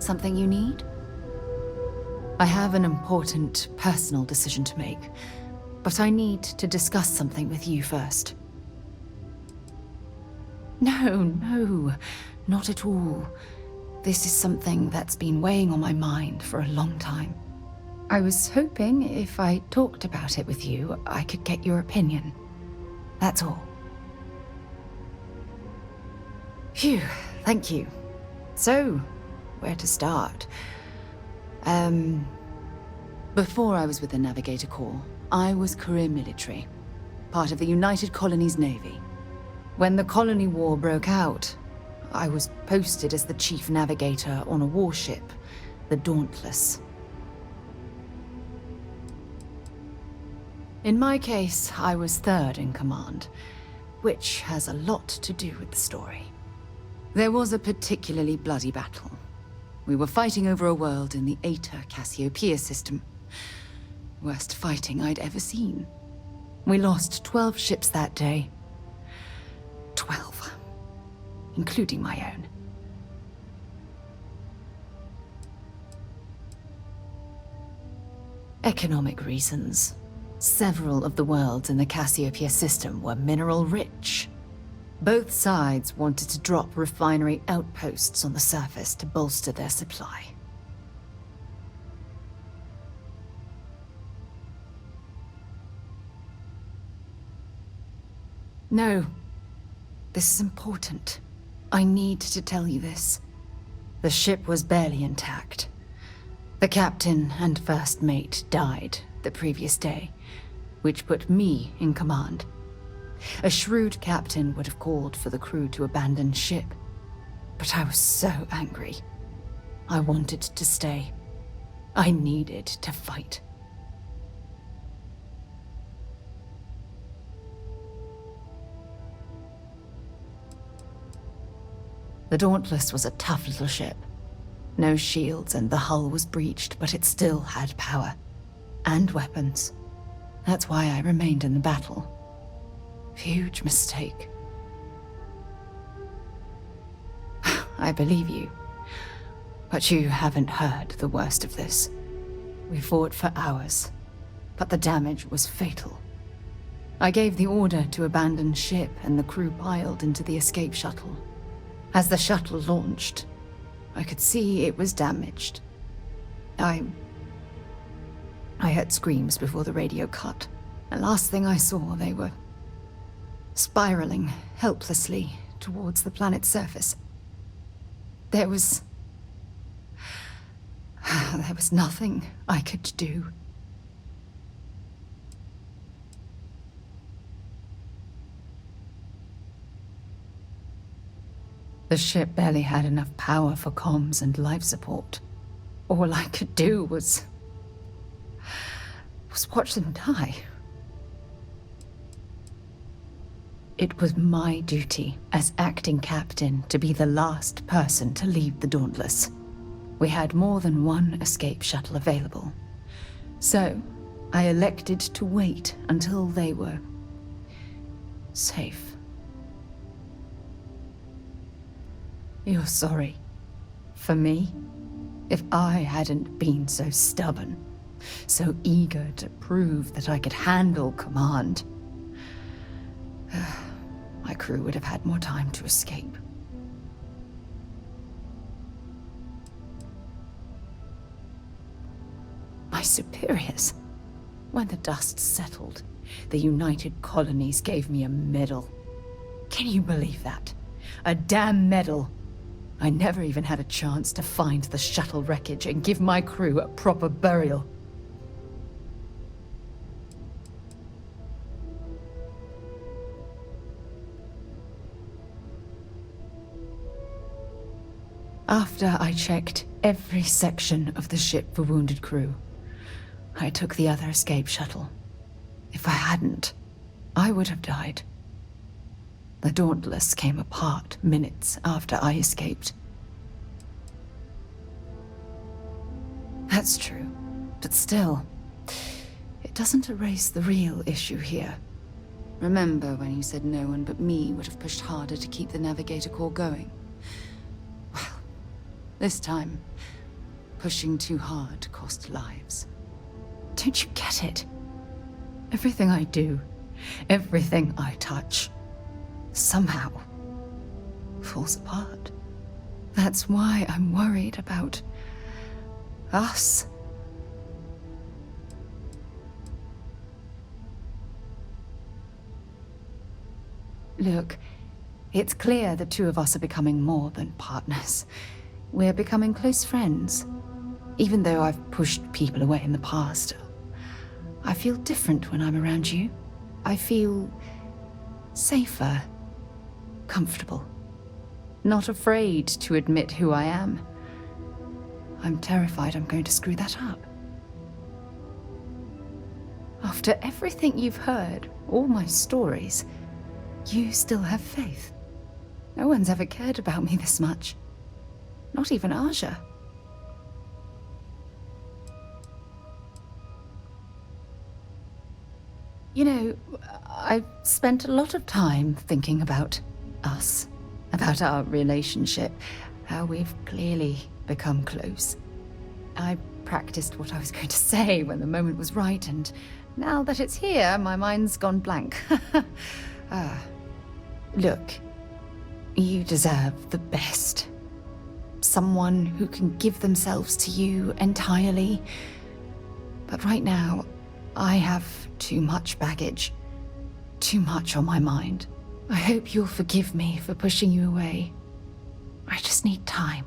Something you need? I have an important personal decision to make, but I need to discuss something with you first. No, not at all. This is something that's been weighing on my mind for a long time. I was hoping if I talked about it with you, I could get your opinion. That's all. Phew, thank you. So, where to start? Before I was with the Navigator Corps, I was career military, part of the United Colonies Navy. When the Colony War broke out, I was posted as the chief navigator on a warship, the Dauntless. In my case, I was third in command, which has a lot to do with the story. There was a particularly bloody battle. We were fighting over a world in the Eta Cassiopeia system. Worst fighting I'd ever seen. We lost 12 ships that day. 12. Including my own. Economic reasons. Several of the worlds in the Cassiopeia system were mineral-rich. Both sides wanted to drop refinery outposts on the surface to bolster their supply. No. This is important. I need to tell you this. The ship was barely intact. The captain and first mate died the previous day, which put me in command. A shrewd captain would have called for the crew to abandon ship, but I was so angry. I wanted to stay. I needed to fight. The Dauntless was a tough little ship. No shields and the hull was breached, but it still had power. And weapons. That's why I remained in the battle. Huge mistake. I believe you. But you haven't heard the worst of this. We fought for hours, but the damage was fatal. I gave the order to abandon ship and the crew piled into the escape shuttle. As the shuttle launched, I could see it was damaged. I heard screams before the radio cut, and last thing I saw, they were spiraling helplessly towards the planet's surface. There was nothing I could do. The ship barely had enough power for comms and life support. All I could do was watch them die. It was my duty as acting captain to be the last person to leave the Dauntless. We had more than one escape shuttle available. So, I elected to wait until they were safe. You're sorry. For me? If I hadn't been so stubborn, so eager to prove that I could handle command, my crew would have had more time to escape. My superiors. When the dust settled, the United Colonies gave me a medal. Can you believe that? A damn medal. I never even had a chance to find the shuttle wreckage and give my crew a proper burial. After I checked every section of the ship for wounded crew, I took the other escape shuttle. If I hadn't, I would have died. The Dauntless came apart minutes after I escaped. That's true, but still, it doesn't erase the real issue here. Remember when you said no one but me would have pushed harder to keep the Navigator Corps going? Well, This time, pushing too hard cost lives. Don't you get it? Everything I do, everything I touch, somehow falls apart. That's why I'm worried about us. Look, it's clear the two of us are becoming more than partners. We're becoming close friends. Even though I've pushed people away in the past, I feel different when I'm around you. I feel safer, comfortable, not afraid to admit who I am. I'm terrified I'm going to screw that up. After everything you've heard, all my stories, you still have faith. No one's ever cared about me this much. Not even Aja. You know, I've spent a lot of time thinking about us, about our relationship, how we've clearly become close. I practiced what I was going to say when the moment was right, and now that it's here, my mind's gone blank. Look, you deserve the best. Someone who can give themselves to you entirely. But right now, I have too much baggage. Too much on my mind. I hope you'll forgive me for pushing you away. I just need time.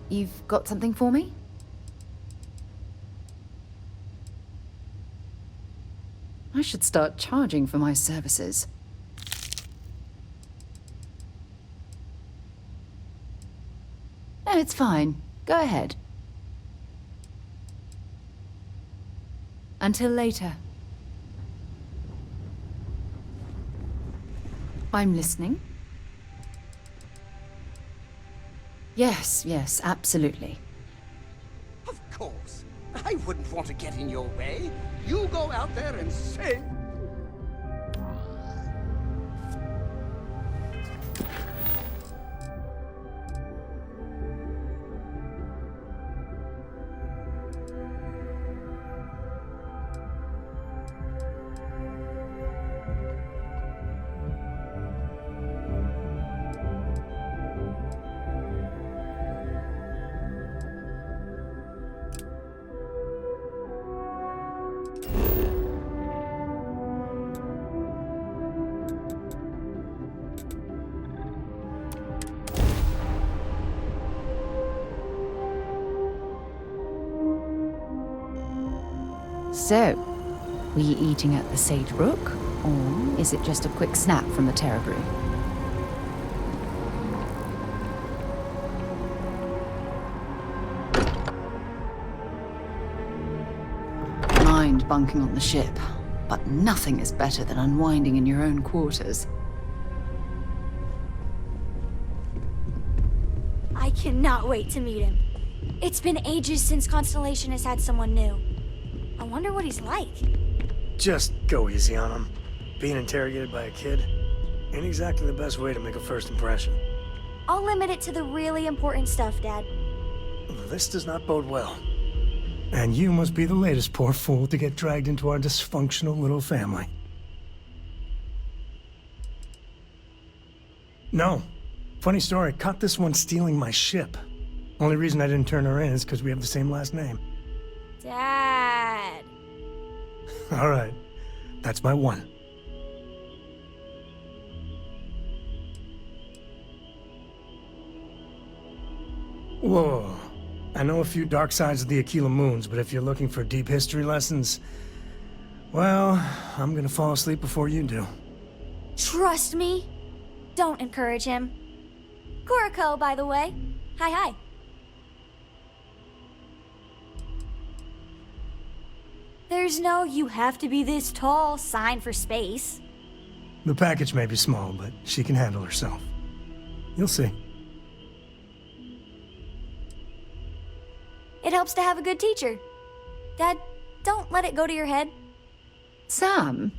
You've got something for me? I should start charging for my services. No, it's fine. Go ahead. Until later. I'm listening. Yes, absolutely. Of course. I wouldn't want to get in your way. You go out there and sing. So, were you eating at the Sage Brook, or is it just a quick snap from the Terror Brew? Mind bunking on the ship, but nothing is better than unwinding in your own quarters. I cannot wait to meet him. It's been ages since Constellation has had someone new. I wonder what he's like. Just go easy on him. Being interrogated by a kid ain't exactly the best way to make a first impression. I'll limit it to the really important stuff, Dad. This does not bode well. And you must be the latest poor fool to get dragged into our dysfunctional little family. No. Funny story, caught this one stealing my ship. Only reason I didn't turn her in is because we have the same last name. Dad. All right. That's my one. Whoa. I know a few dark sides of the Aquila Moons, but if you're looking for deep history lessons, well, I'm gonna fall asleep before you do. Trust me. Don't encourage him. Kuriko, by the way. Hi. There's no "you have to be this tall" sign for space. The package may be small, but she can handle herself. You'll see. It helps to have a good teacher. Dad, don't let it go to your head. Sam?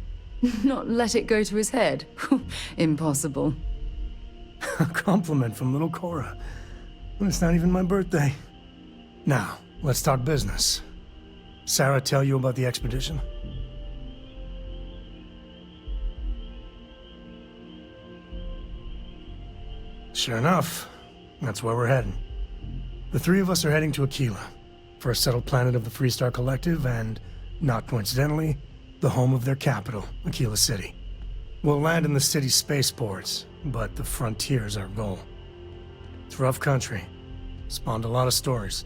Not let it go to his head? Impossible. A compliment from little Cora. And it's not even my birthday. Now, let's talk business. Sarah tell you about the expedition? Sure enough, that's where we're heading. The three of us are heading to Aquila, first settled planet of the Freestar Collective and, not coincidentally, the home of their capital, Aquila City. We'll land in the city's spaceports, but the frontier's our goal. It's rough country. Spawned a lot of stories.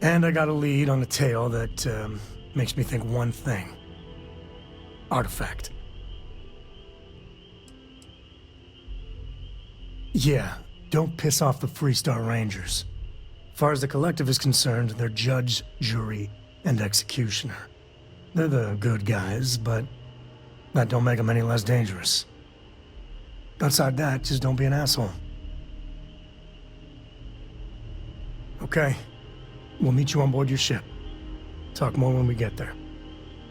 And I got a lead on a tale that makes me think one thing. Artifact. Yeah, don't piss off the Freestar Rangers. As far as the Collective is concerned, they're judge, jury, and executioner. They're the good guys, but that don't make them any less dangerous. Outside that, just don't be an asshole. Okay. We'll meet you on board your ship. Talk more when we get there.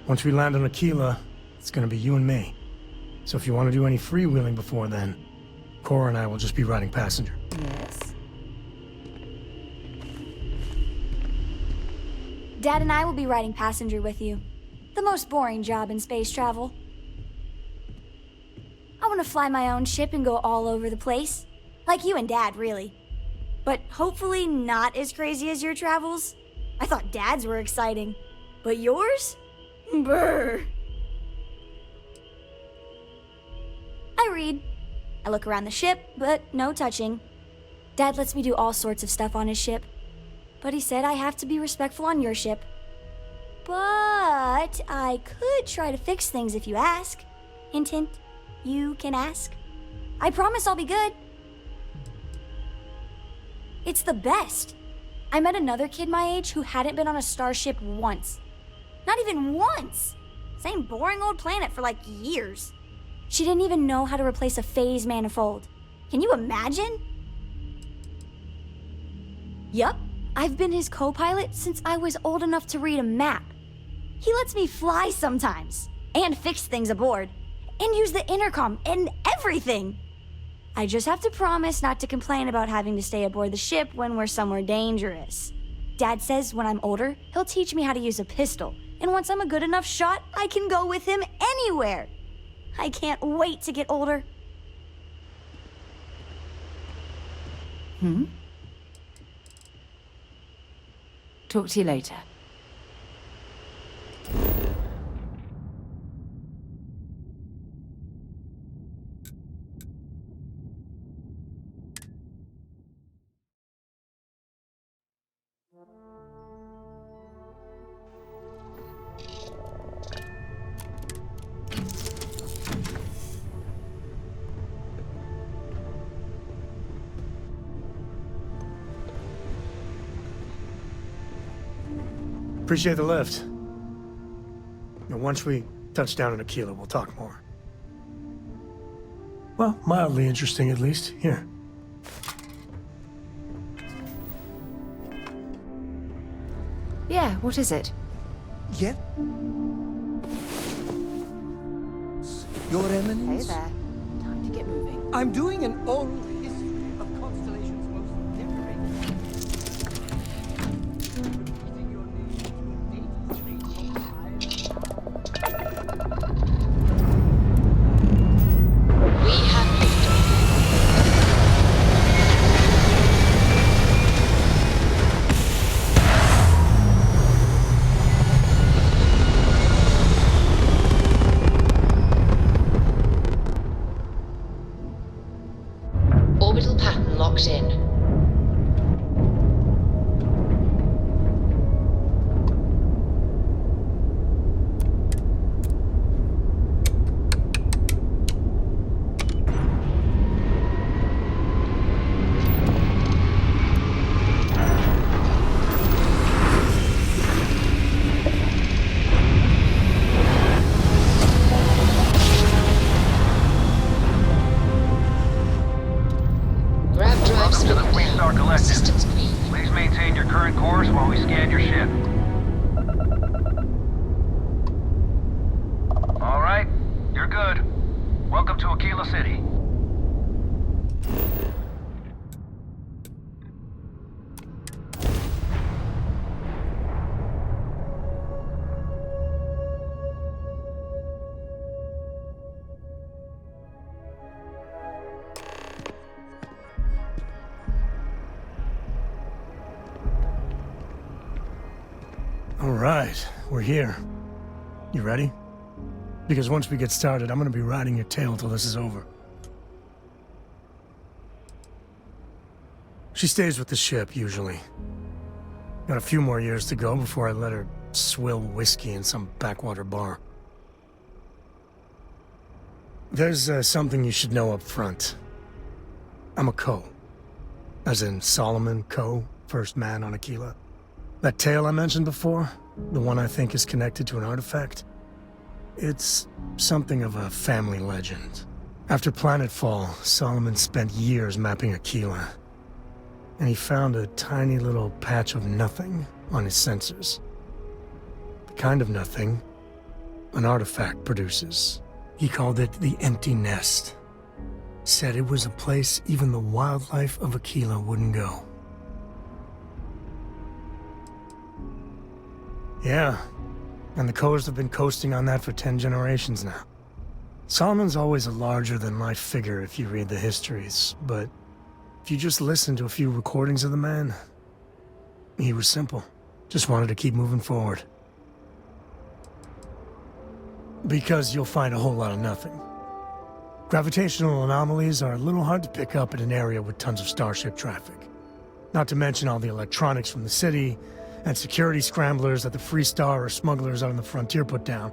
Once we land on Aquila, it's gonna be you and me. So if you want to do any freewheeling before then, Cora and I will just be riding passenger. Yes. Dad and I will be riding passenger with you. The most boring job in space travel. I want to fly my own ship and go all over the place. Like you and Dad, really. But hopefully not as crazy as your travels. I thought Dad's were exciting. But yours? Brr. I read. I look around the ship, but no touching. Dad lets me do all sorts of stuff on his ship. But he said I have to be respectful on your ship. But I could try to fix things if you ask. Hint, hint. You can ask. I promise I'll be good. It's the best. I met another kid my age who hadn't been on a starship once. Not even once. Same boring old planet for like years. She didn't even know how to replace a phase manifold. Can you imagine? Yup, I've been his co-pilot since I was old enough to read a map. He lets me fly sometimes, and fix things aboard, and use the intercom and everything. I just have to promise not to complain about having to stay aboard the ship when we're somewhere dangerous. Dad says when I'm older, he'll teach me how to use a pistol, and once I'm a good enough shot, I can go with him anywhere. I can't wait to get older. Talk to you later. Appreciate the lift. Once we touch down in Aquila, we'll talk more. Well, mildly interesting at least. Here. Yeah, what is it? Yep. Your Eminence? Hey there. Time to get moving. I'm doing an oral history of Constellation's most decorated. Repeating your name to a date straight We have orbital pattern locked in. Grab drive Welcome to the slowed Freestar down. Collective. Systems green. Please maintain your current course while we scan your ship. All right, you're good. Welcome to Aquila City. Alright, we're here. You ready? Because once we get started, I'm gonna be riding your tail till this is over. She stays with the ship, usually. Got a few more years to go before I let her swill whiskey in some backwater bar. There's something you should know up front. I'm a Co. As in Solomon Co., first man on Aquila. That tale I mentioned before, the one I think is connected to an artifact, it's something of a family legend. After planetfall, Solomon spent years mapping Aquila, and he found a tiny little patch of nothing on his sensors. The kind of nothing an artifact produces. He called it the Empty Nest. Said it was a place even the wildlife of Aquila wouldn't go. Yeah, and the Coors have been coasting on that for 10 generations now. Solomon's always a larger-than-life figure if you read the histories, but if you just listen to a few recordings of the man, he was simple. Just wanted to keep moving forward. Because you'll find a whole lot of nothing. Gravitational anomalies are a little hard to pick up in an area with tons of starship traffic. Not to mention all the electronics from the city, and security scramblers that the Free Star or smugglers out on the frontier put down.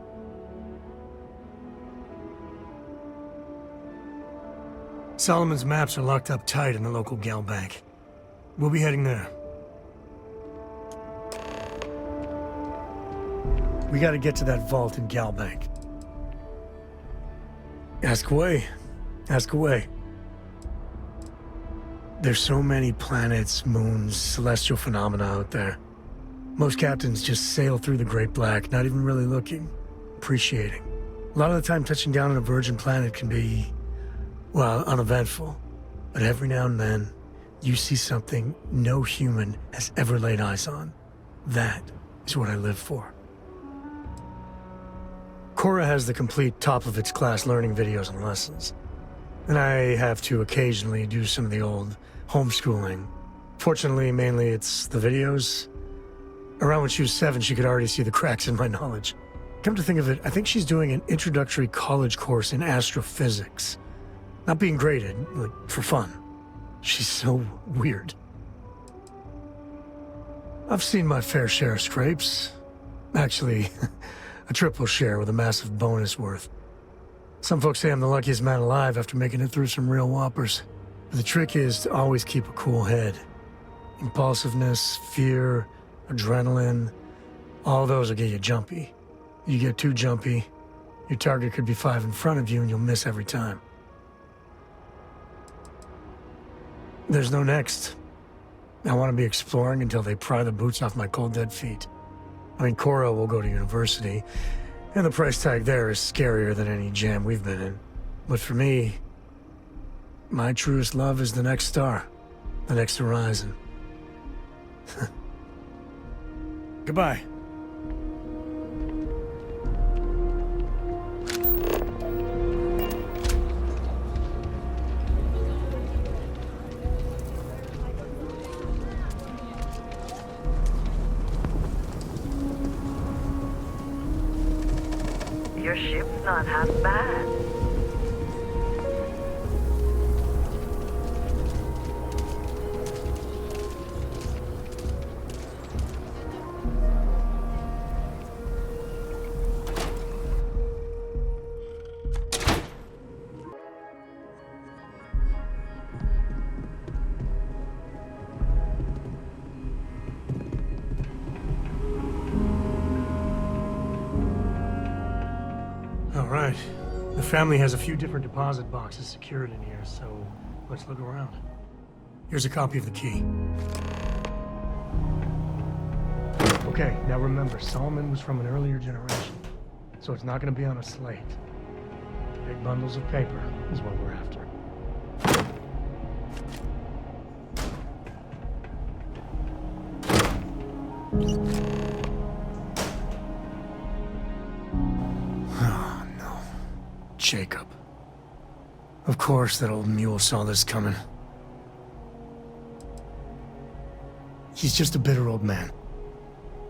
Solomon's maps are locked up tight in the local gal bank. We'll be heading there. We gotta get to that vault in Galbank. Ask away. Ask away. There's so many planets, moons, celestial phenomena out there. Most captains just sail through the Great Black, not even really looking, appreciating. A lot of the time touching down on a virgin planet can be, well, uneventful. But every now and then, you see something no human has ever laid eyes on. That is what I live for. Cora has the complete top-of-its-class learning videos and lessons. And I have to occasionally do some of the old homeschooling. Fortunately, mainly it's the videos. Around when she was 7, she could already see the cracks in my knowledge. Come to think of it, I think she's doing an introductory college course in astrophysics. Not being graded, like, for fun. She's so weird. I've seen my fair share of scrapes. Actually, a triple share with a massive bonus worth. Some folks say I'm the luckiest man alive after making it through some real whoppers. But the trick is to always keep a cool head. Impulsiveness, fear, adrenaline, all those will get you jumpy. You get too jumpy, your target could be 5 in front of you and you'll miss every time. There's no next. I want to be exploring until they pry the boots off my cold dead feet. I mean, Cora will go to university, and the price tag there is scarier than any jam we've been in. But for me, my truest love is the next star, the next horizon. Goodbye. Your ship's not half bad. Alright. The family has a few different deposit boxes secured in here, so let's look around. Here's a copy of the key. Okay, now remember, Solomon was from an earlier generation, so it's not going to be on a slate. Big bundles of paper is what we're after. Oh, no. Jacob. Of course that old mule saw this coming. He's just a bitter old man.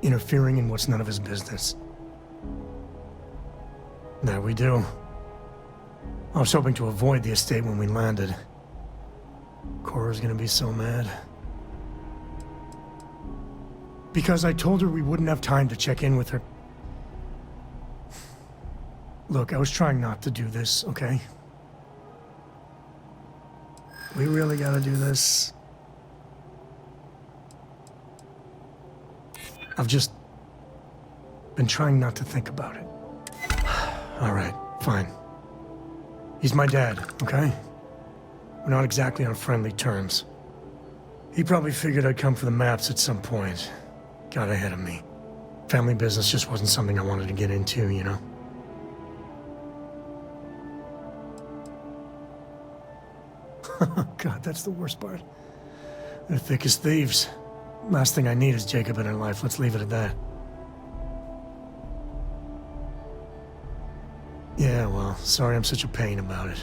interfering in what's none of his business. There we do. I was hoping to avoid the estate when we landed. Cora's gonna be so mad. Because I told her we wouldn't have time to check in with her. Look, I was trying not to do this, okay? We really gotta do this. I've just been trying not to think about it. All right, fine. He's my dad, okay? We're not exactly on friendly terms. He probably figured I'd come for the maps at some point. Got ahead of me. Family business just wasn't something I wanted to get into, you know? God, that's the worst part. They're thick as thieves. Last thing I need is Jacob in her life. Let's leave it at that. Yeah, well, sorry I'm such a pain about it.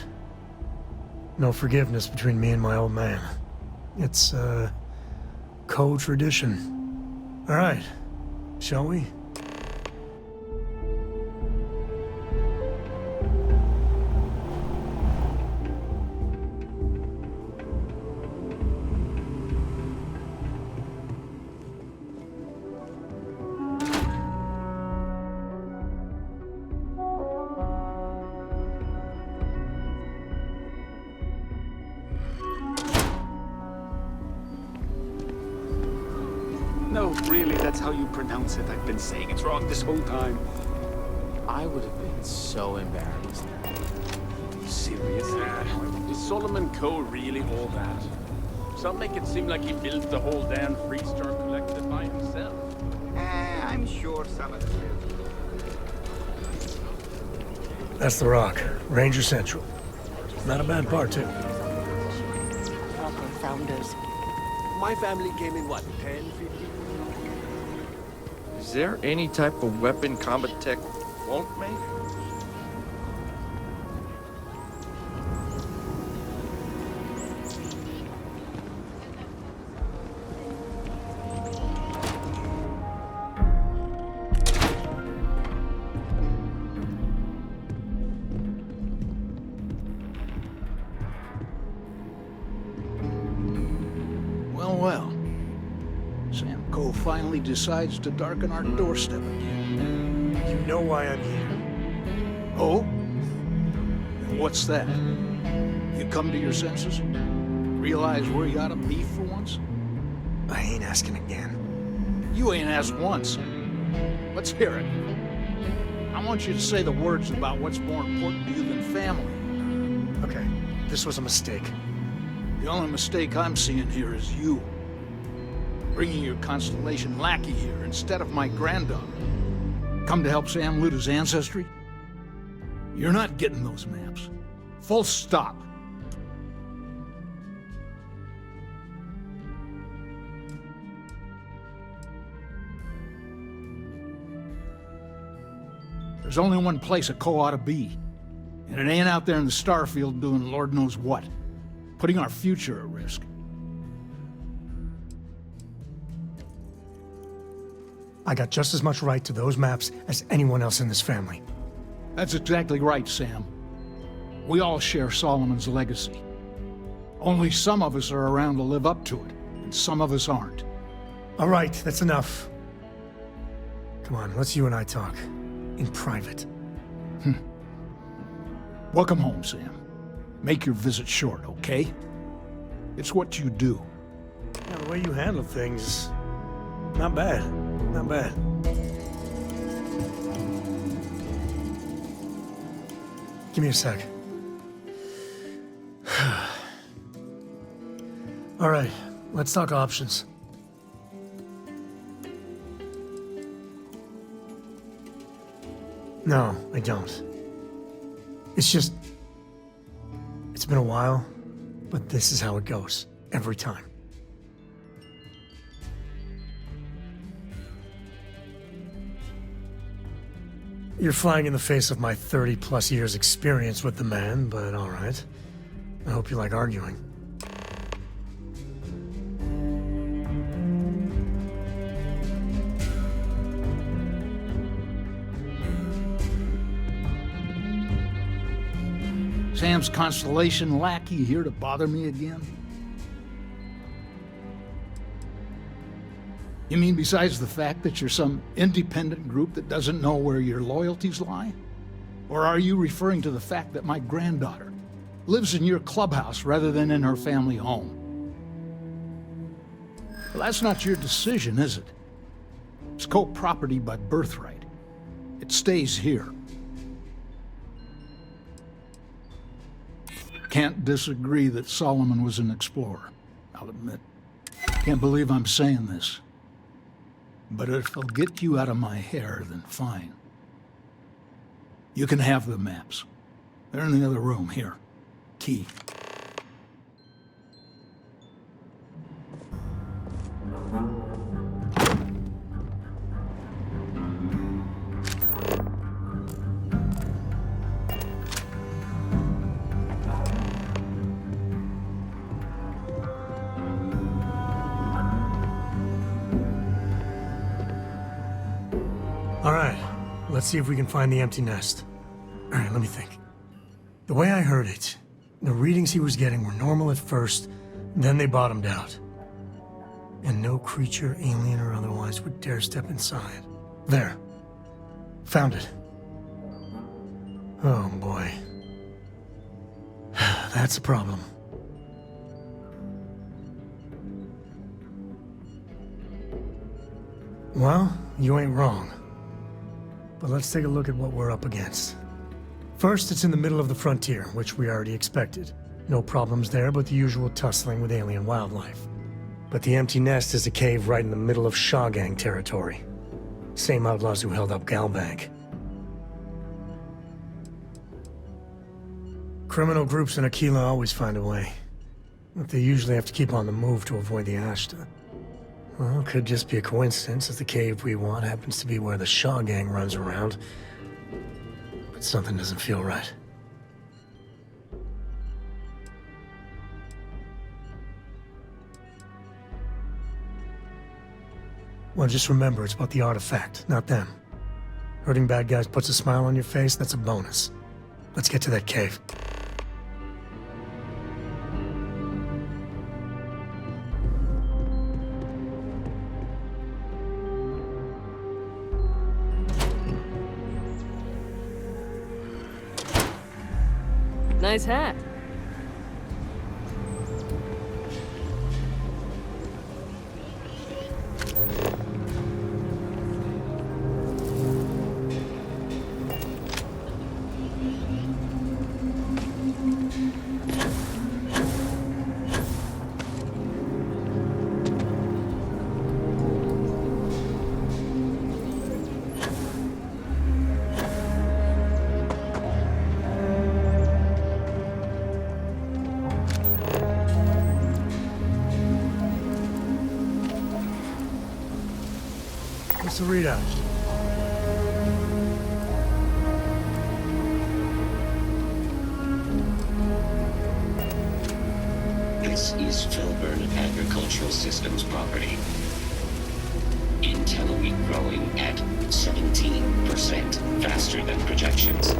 No forgiveness between me and my old man. It's, co-tradition. All right, shall we? No, really, that's how you pronounce it. I've been saying it's wrong this whole time. I would have been so embarrassed. Are you serious? Is Solomon Coe really all that? Some make it seem like he built the whole damn Freestar Collective by himself. I'm sure some of them do. That's the Rock. Ranger Central. Not a bad part, too. Proper founders. My family came in, what, 10, 15? Is there any type of weapon combat tech won't make? Well. Sam Coe finally decides to darken our doorstep again. You know why I'm here. Oh? And what's that? You come to your senses? Realize where you ought to be for once? I ain't asking again. You ain't asked once. Let's hear it. I want you to say the words about what's more important to you than family. Okay, this was a mistake. The only mistake I'm seeing here is you. Bringing your Constellation lackey here instead of my granddaughter. Come to help Sam loot his ancestry? You're not getting those maps. Full stop. There's only one place a Coe ought to be. And it ain't out there in the Starfield doing Lord knows what. Putting our future at risk. I got just as much right to those maps as anyone else in this family. That's exactly right, Sam. We all share Solomon's legacy. Only some of us are around to live up to it, and some of us aren't. All right, that's enough. Come on, let's you and I talk. In private. Welcome home, Sam. Make your visit short, okay? It's what you do. Yeah, the way you handle things, not bad. Not bad. Give me a sec. All right, let's talk options. No, I don't. It's just... It's been a while, but this is how it goes. Every time. You're flying in the face of my 30-plus years experience with the man, but all right. I hope you like arguing. Sam's constellation lackey here to bother me again? You mean besides the fact that you're some independent group that doesn't know where your loyalties lie? Or are you referring to the fact that my granddaughter lives in your clubhouse rather than in her family home? Well, that's not your decision, is it? It's co-property by birthright. It stays here. Can't disagree that Solomon was an explorer, I'll admit. Can't believe I'm saying this. But if it'll get you out of my hair, then fine. You can have the maps. They're in the other room, here. Key. All right, let's see if we can find the empty nest. All right, let me think. The way I heard it, the readings he was getting were normal at first, then they bottomed out. And no creature, alien or otherwise, would dare step inside. There. Found it. Oh boy. That's a problem. Well, you ain't wrong. But let's take a look at what we're up against. First, it's in the middle of the frontier, which we already expected. No problems there, but the usual tussling with alien wildlife. But the empty nest is a cave right in the middle of Shawgang territory. Same outlaws who held up Galbank. Criminal groups in Aquila always find a way. But they usually have to keep on the move to avoid the Ashta. Well, it could just be a coincidence that the cave we want happens to be where the Shawgang runs around. But something doesn't feel right. Well, just remember, it's about the artifact, not them. Hurting bad guys puts a smile on your face, that's a bonus. Let's get to that cave. Nice hat. What's the readout? This is Filburn Agricultural Systems property. Intel week growing at 17% faster than projections.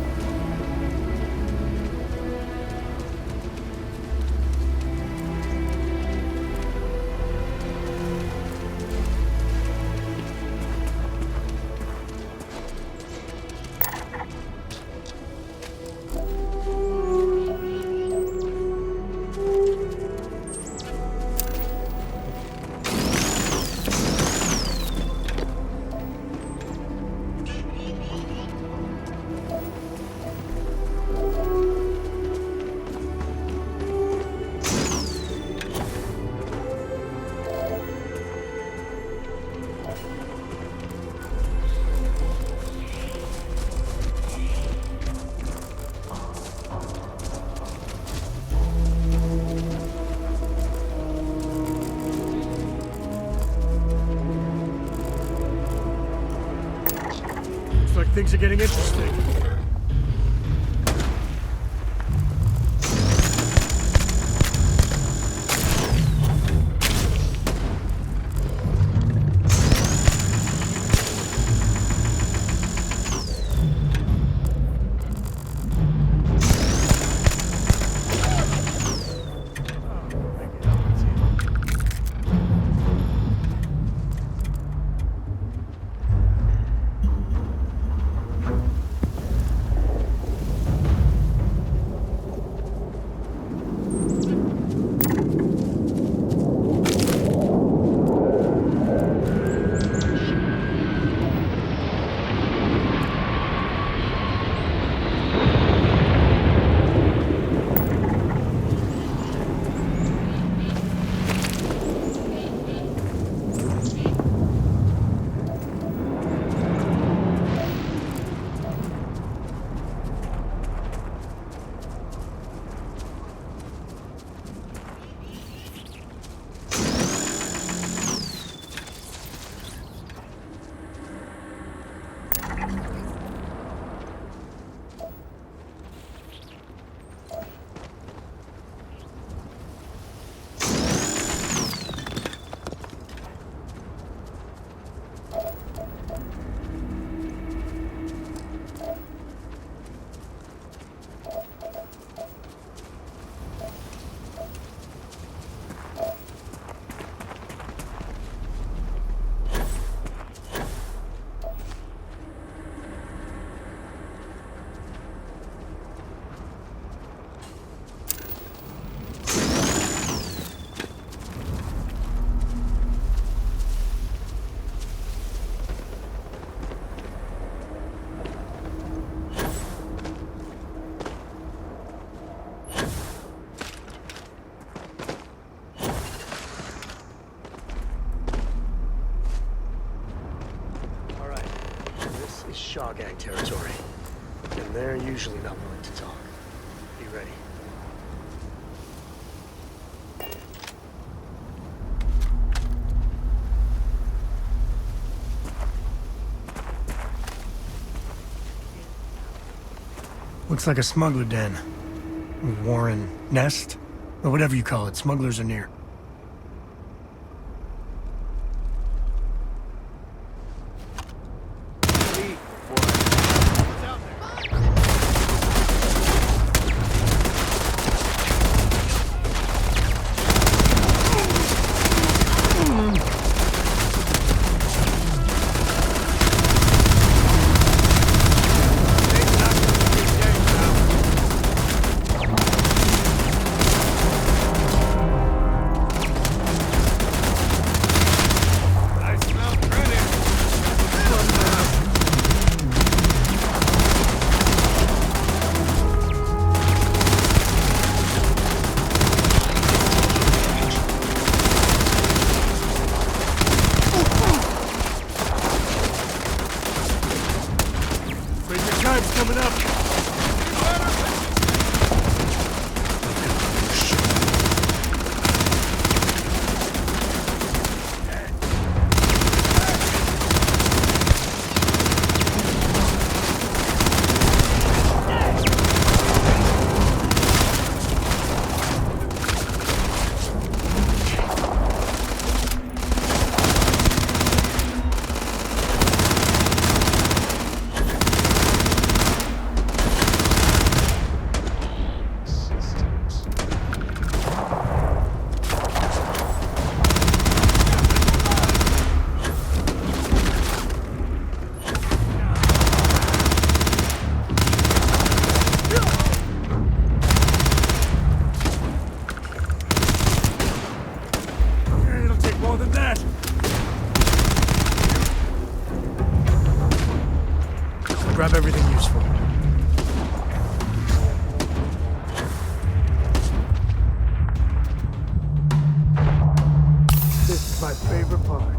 Looks like things are getting interesting. Shaw Gang territory. And they're usually not willing to talk. Be ready. Looks like a smuggler den. Warren Nest? Or whatever you call it, smugglers are near. Coming up. Grab everything useful. This is my favorite part.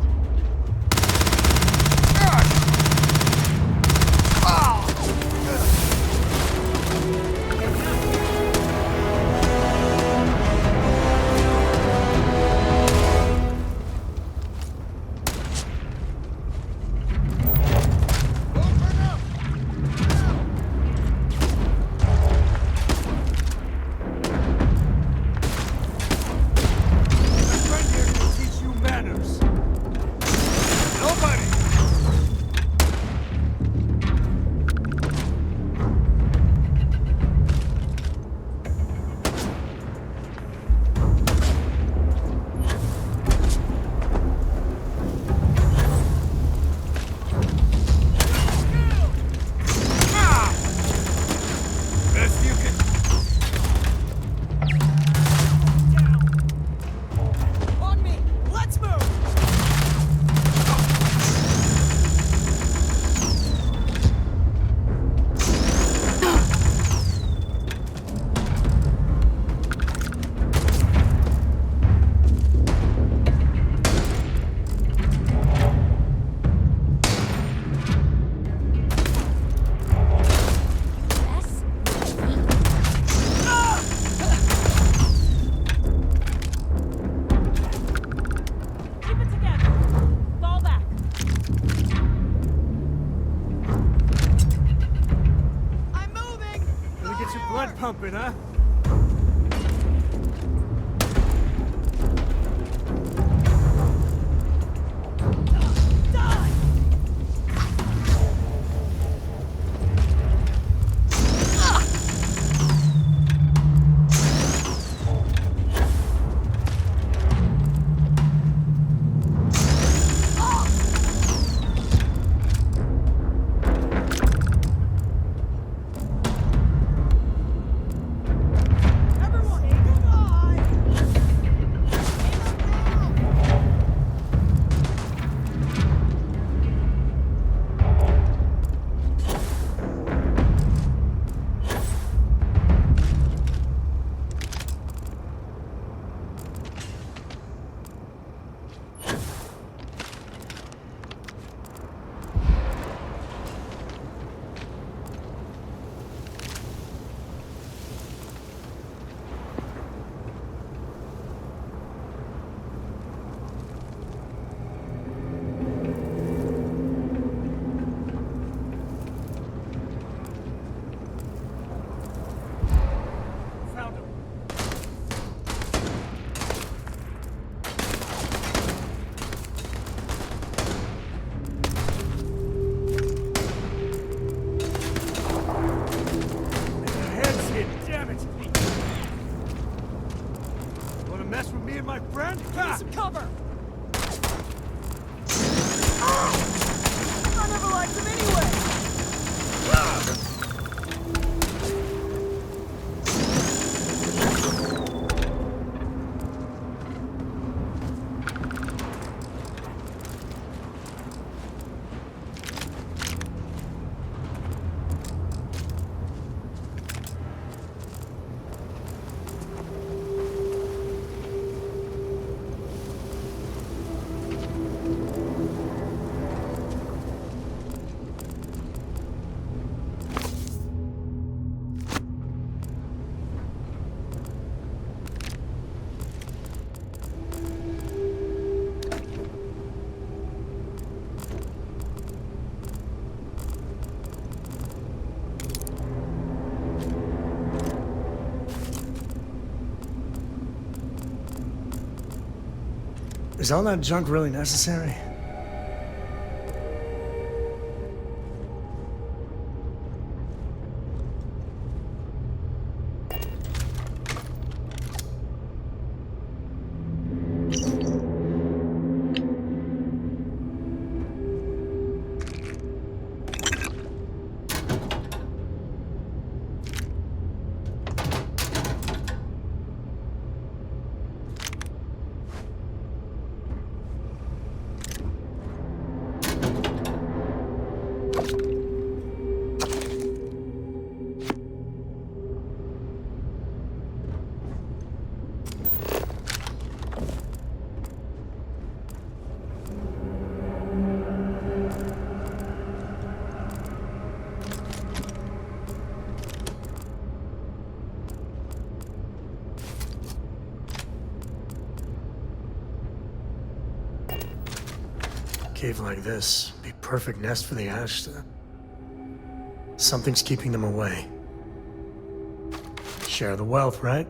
Pumping, huh? mess with me and my friend? Give some cover! I never liked him anyway! Is all that junk really necessary? Cave like this, be perfect nest for the Ashta. Something's keeping them away. Share the wealth, right?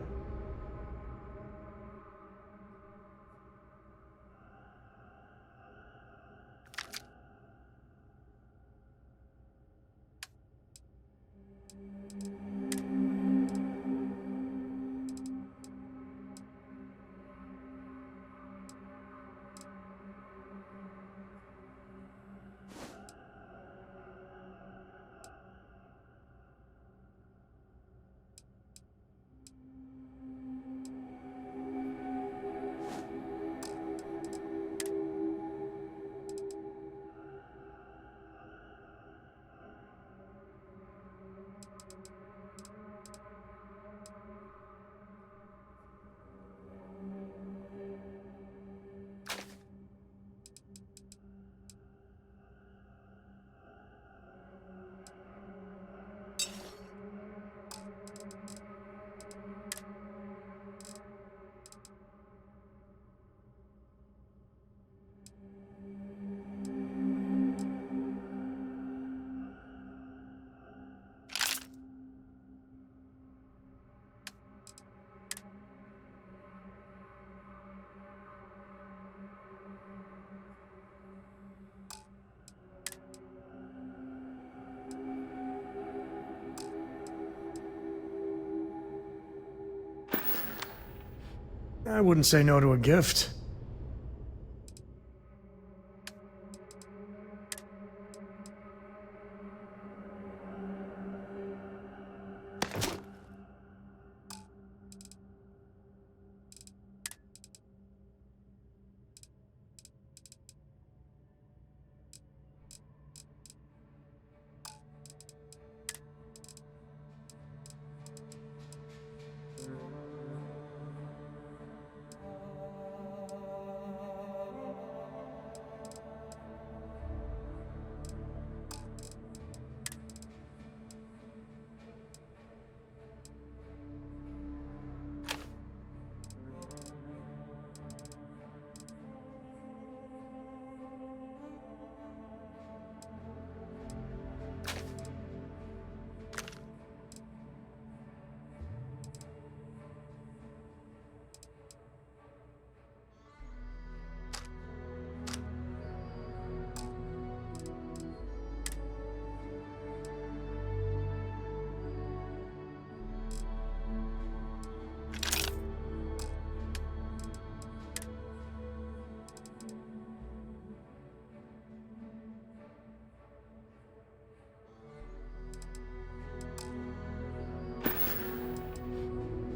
I wouldn't say no to a gift.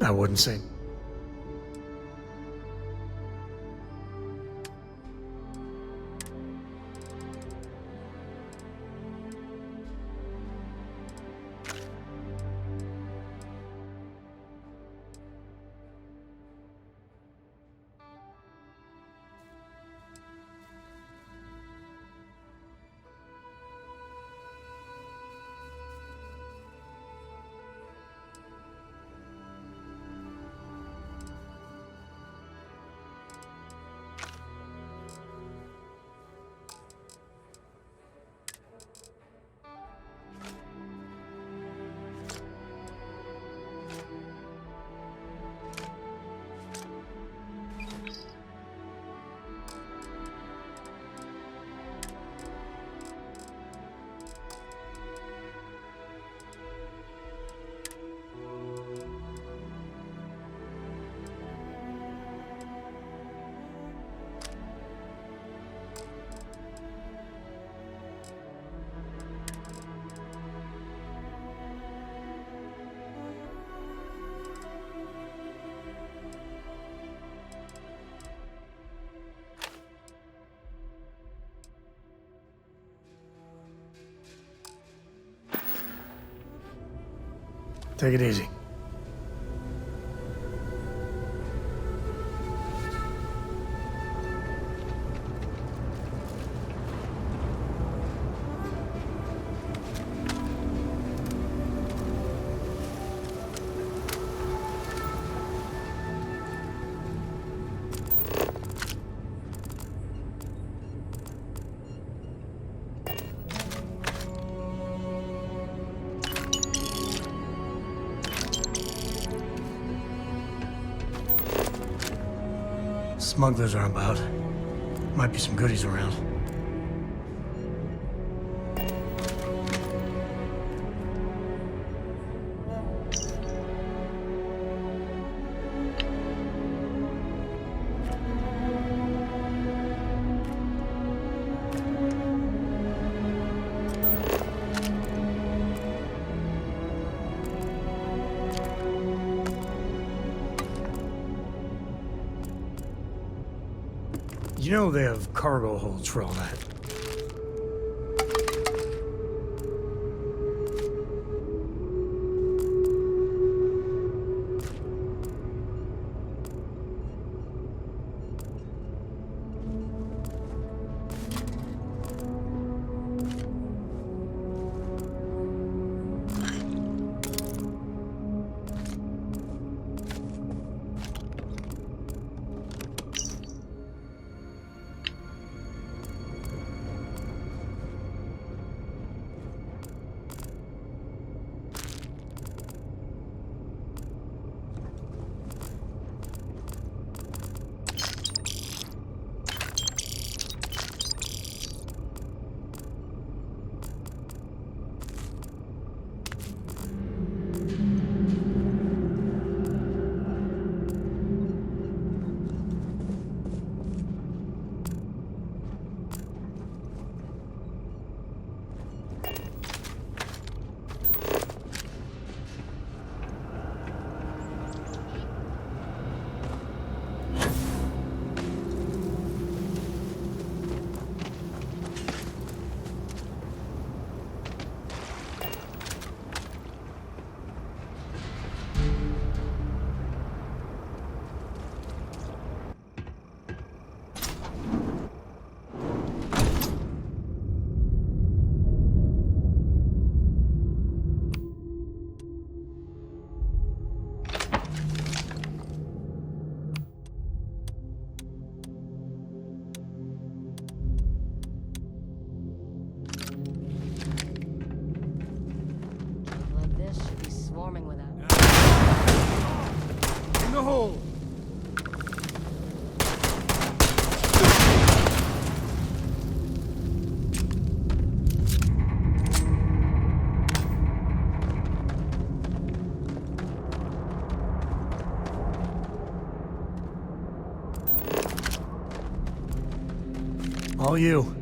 I wouldn't say. Take it easy. Smugglers are about. Might be some goodies around. You know they have cargo holds for all that. hole! All you.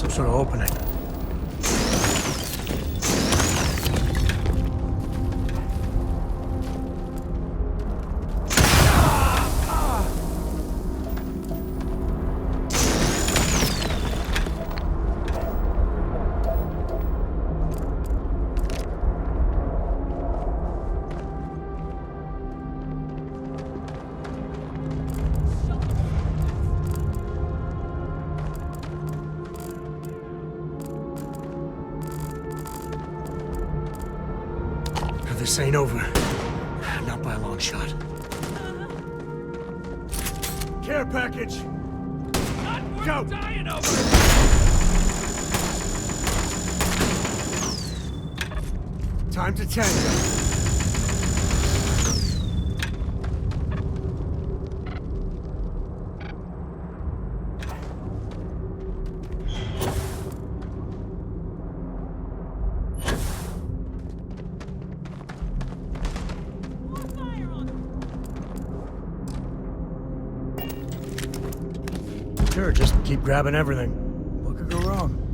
some sort of opening. This ain't over. Not by a long shot. Care package! Go! Dying over! Time to tango. Sure, just keep grabbing everything. What could go wrong?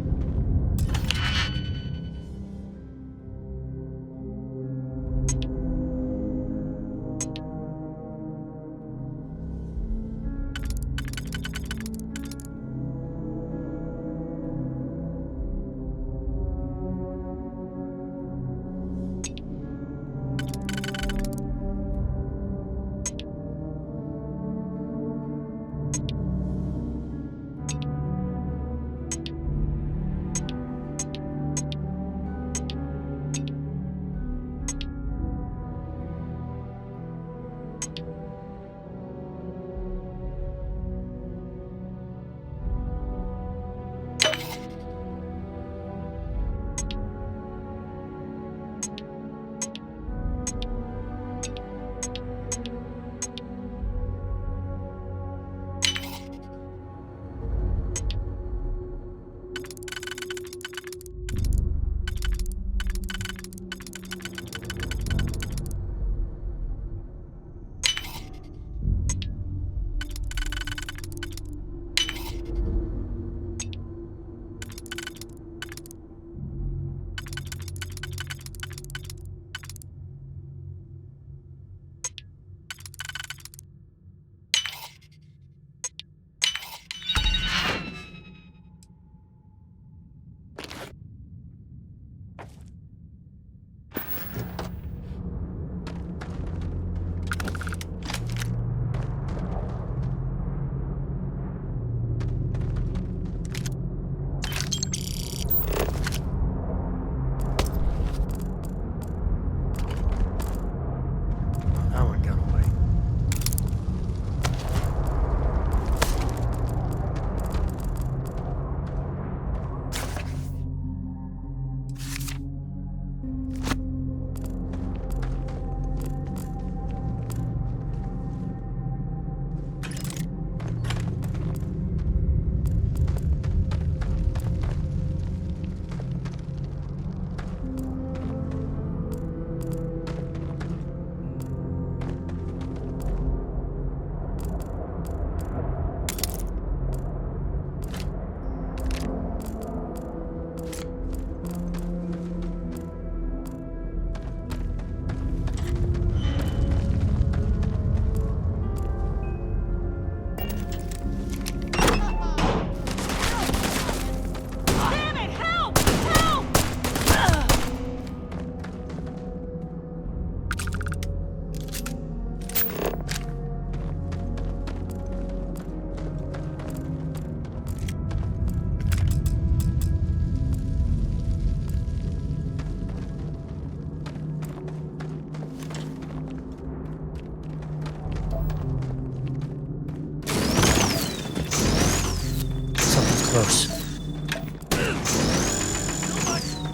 close.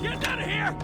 Get out of here!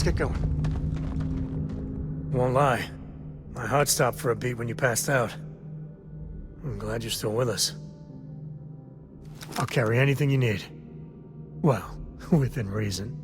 let's get going. Won't lie, my heart stopped for a beat when you passed out. I'm glad you're still with us. I'll carry anything you need. Well, within reason.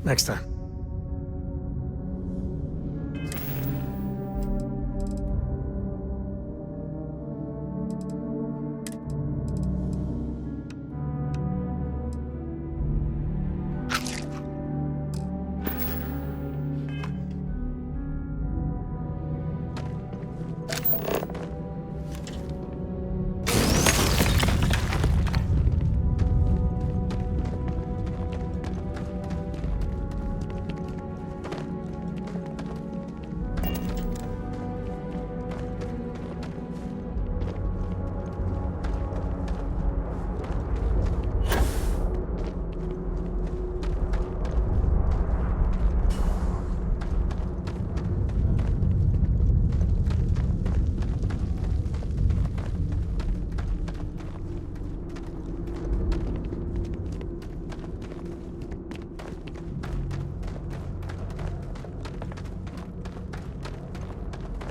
Next time.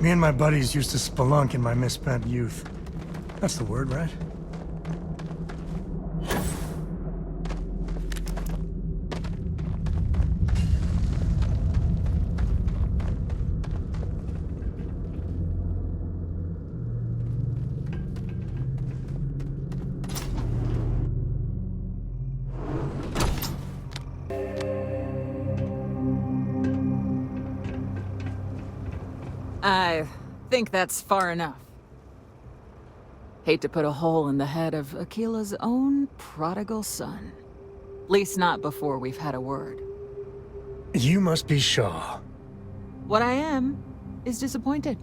Me and my buddies used to spelunk in my misspent youth. That's the word, right? I think that's far enough. Hate to put a hole in the head of Akila's own prodigal son. At least not before we've had a word. You must be Shaw. What I am is disappointed.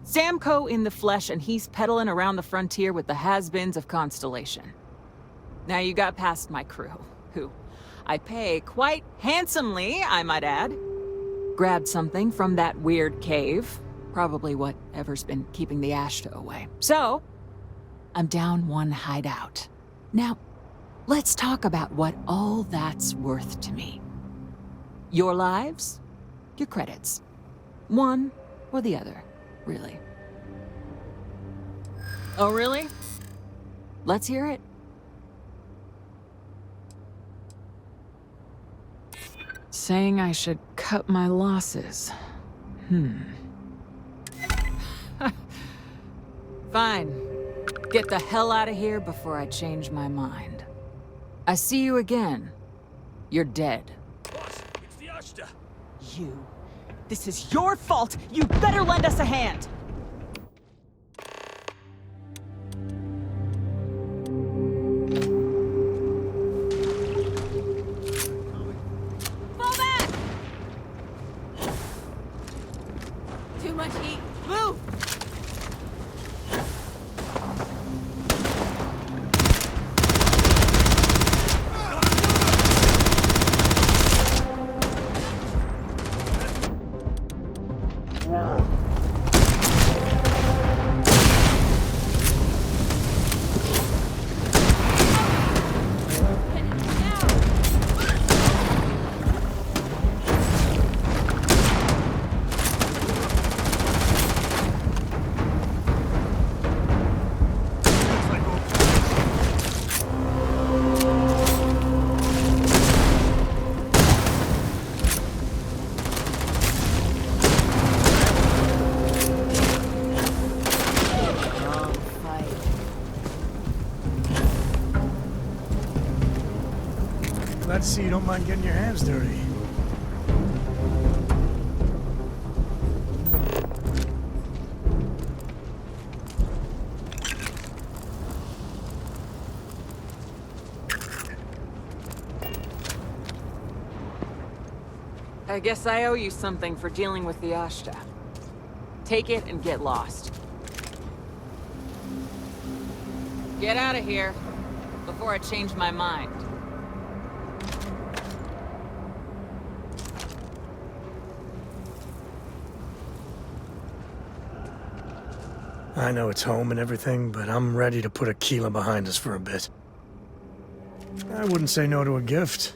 Samco in the flesh, and he's peddling around the frontier with the has-beens of Constellation. Now you got past my crew, who I pay quite handsomely, I might add. Grabbed something from that weird cave. Probably whatever's been keeping the Ashta away. So, I'm down one hideout. Now, let's talk about what all that's worth to me. Your lives, your credits. One or the other, really. Oh, really? Let's hear it. Saying I should cut my losses. Fine. Get the hell out of here before I change my mind. I see you again. You're dead. Boss, it's the Ashta. You. This is your fault! You better lend us a hand! Too much heat. See, you don't mind getting your hands dirty. I guess I owe you something for dealing with the Ashta. Take it and get lost. Get out of here, before I change my mind. I know it's home and everything, but I'm ready to put Aquila behind us for a bit. I wouldn't say no to a gift.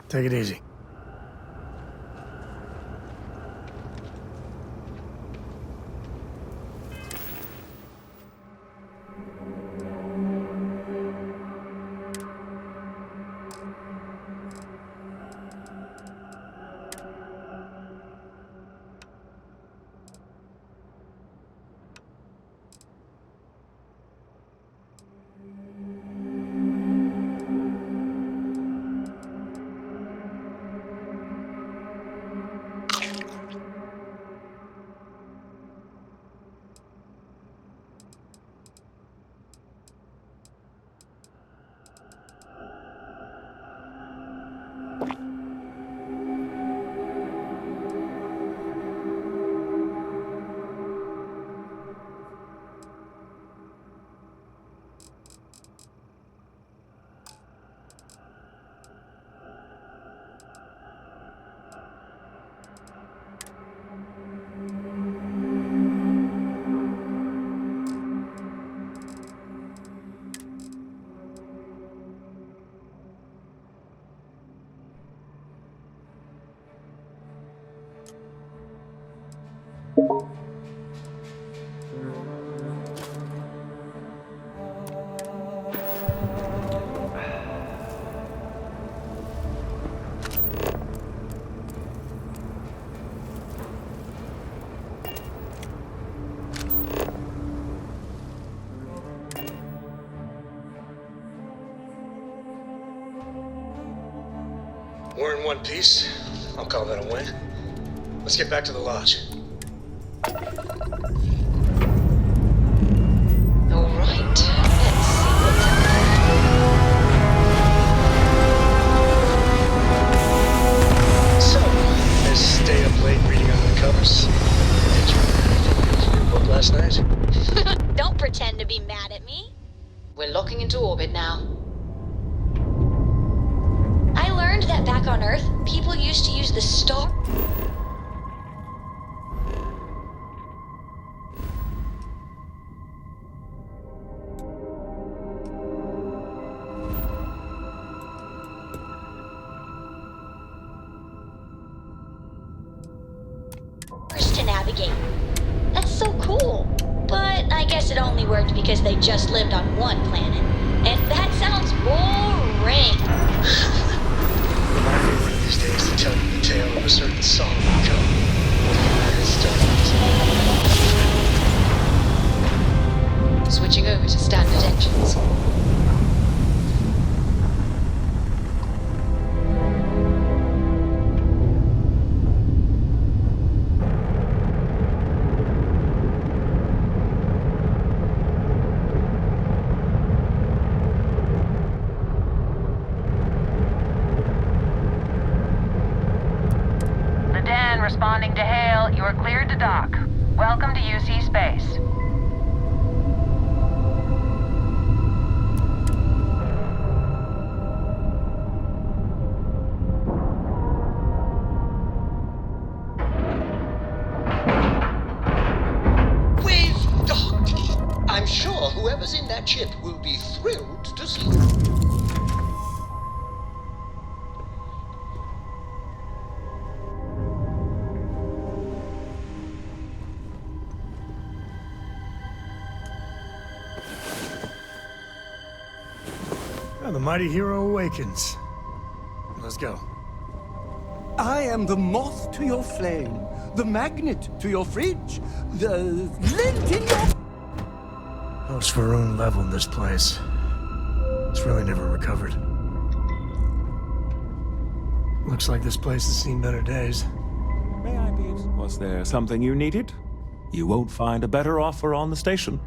Take it easy. We're in one piece. I'll call that a win. Let's get back to the lodge. All right, let's see what's up there. So, I stayed up late reading under the covers. Did you finish your book last night? Don't pretend to be mad at me. We're locking into orbit now. I learned that back on Earth, people used to use the star... to navigate. That's so cool. But I guess it only worked because they just lived on one planet. And that sounds boring. My favorite these days to tell you the tale of a certain Solomon code. Switching over to standard engines. Responding to hail, you are cleared to dock. Welcome to UC Space. We've docked. I'm sure whoever's in that ship will be thrilled to see you. Well, the mighty hero awakens. Let's go. I am the moth to your flame, the magnet to your fridge, the lint in your... Host Varun leveled this place. It's really never recovered. Looks like this place has seen better days. May I be... Was there something you needed? You won't find a better offer on the station.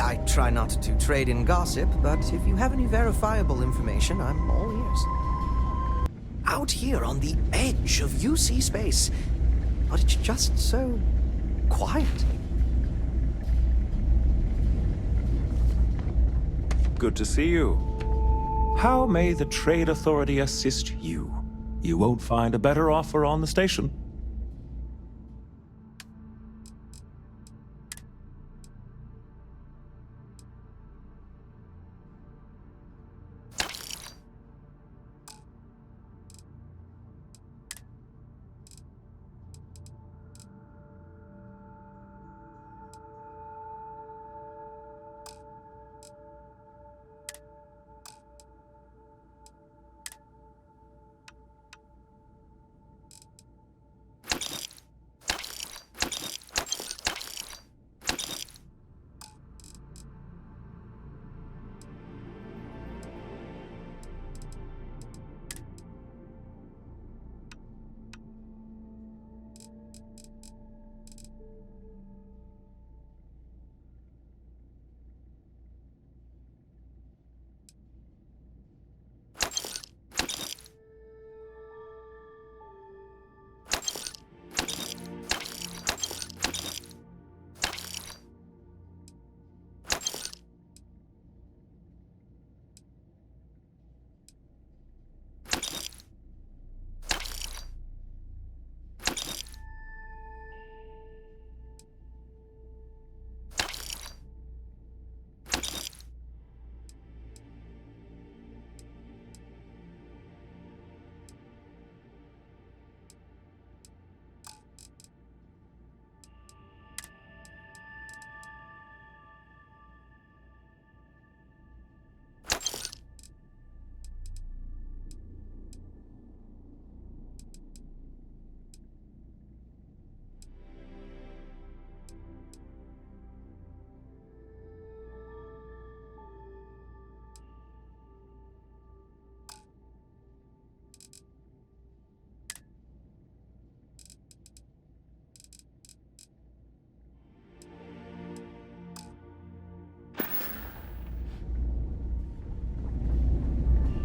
I try not to trade in gossip, but if you have any verifiable information, I'm all ears. Out here on the edge of UC space, but it's just so quiet. Good to see you. How may the Trade Authority assist you? You won't find a better offer on the station.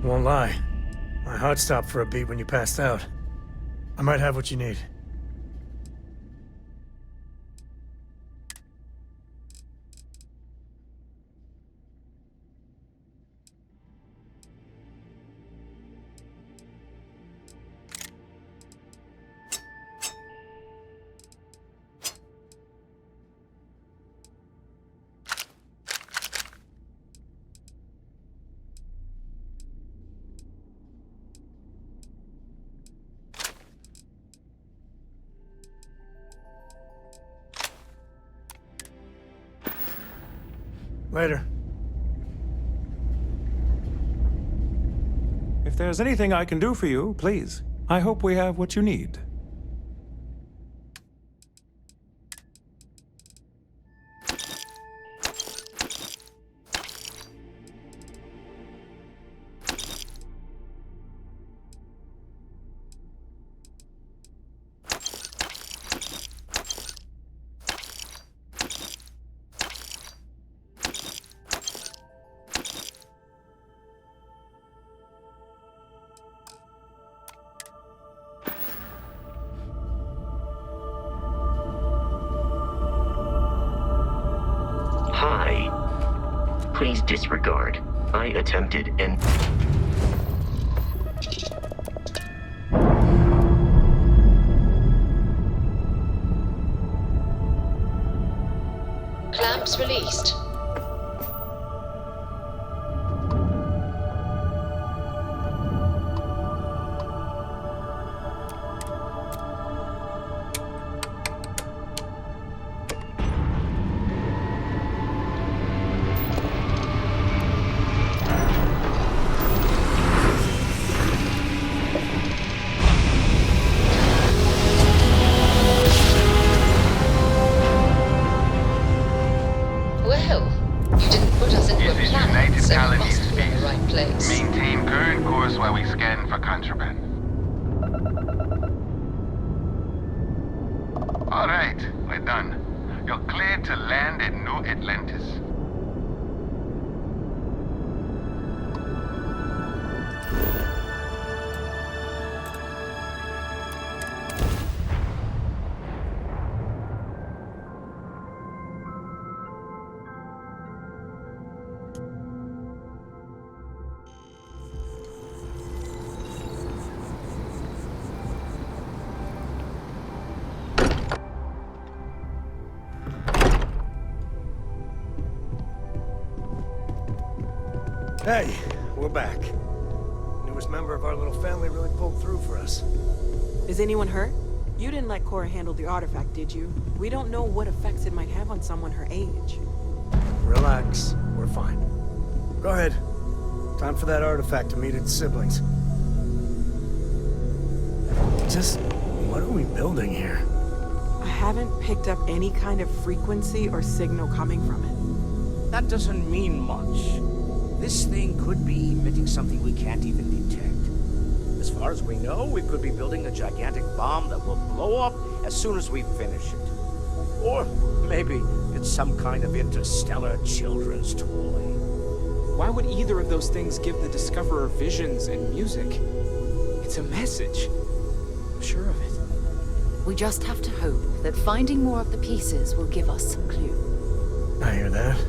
Won't lie. My heart stopped for a beat when you passed out. I might have what you need. Later. If there's anything I can do for you, please. I hope we have what you need. Please disregard. I attempted and... scan for contraband. All right, we're done. You're cleared to land at New Atlantis. Hey, we're back. Newest member of our little family really pulled through for us. Is anyone hurt? You didn't let Cora handle the artifact, did you? We don't know what effects it might have on someone her age. Relax, we're fine. Go ahead. Time for that artifact to meet its siblings. Just, what are we building here? I haven't picked up any kind of frequency or signal coming from it. That doesn't mean much. This thing could be emitting something we can't even detect. As far as we know, we could be building a gigantic bomb that will blow up as soon as we finish it. Or maybe it's some kind of interstellar children's toy. Why would either of those things give the Discoverer visions and music? It's a message. I'm sure of it. We just have to hope that finding more of the pieces will give us some clue. I hear that.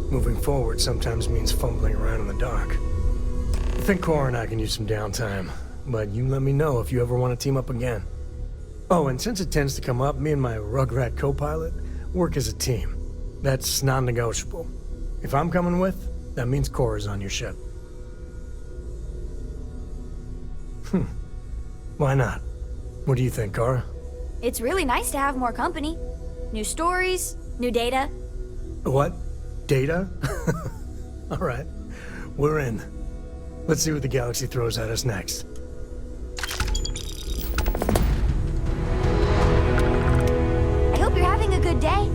Moving forward sometimes means fumbling around in the dark. I think Cora and I can use some downtime, but you let me know if you ever want to team up again. Oh, and since it tends to come up, me and my Rugrat co-pilot work as a team. That's non-negotiable. If I'm coming with, that means Cora's on your ship. Why not? What do you think, Cora? It's really nice to have more company. New stories, new data. What? Data? All right, we're in. Let's see what the galaxy throws at us next. I hope you're having a good day.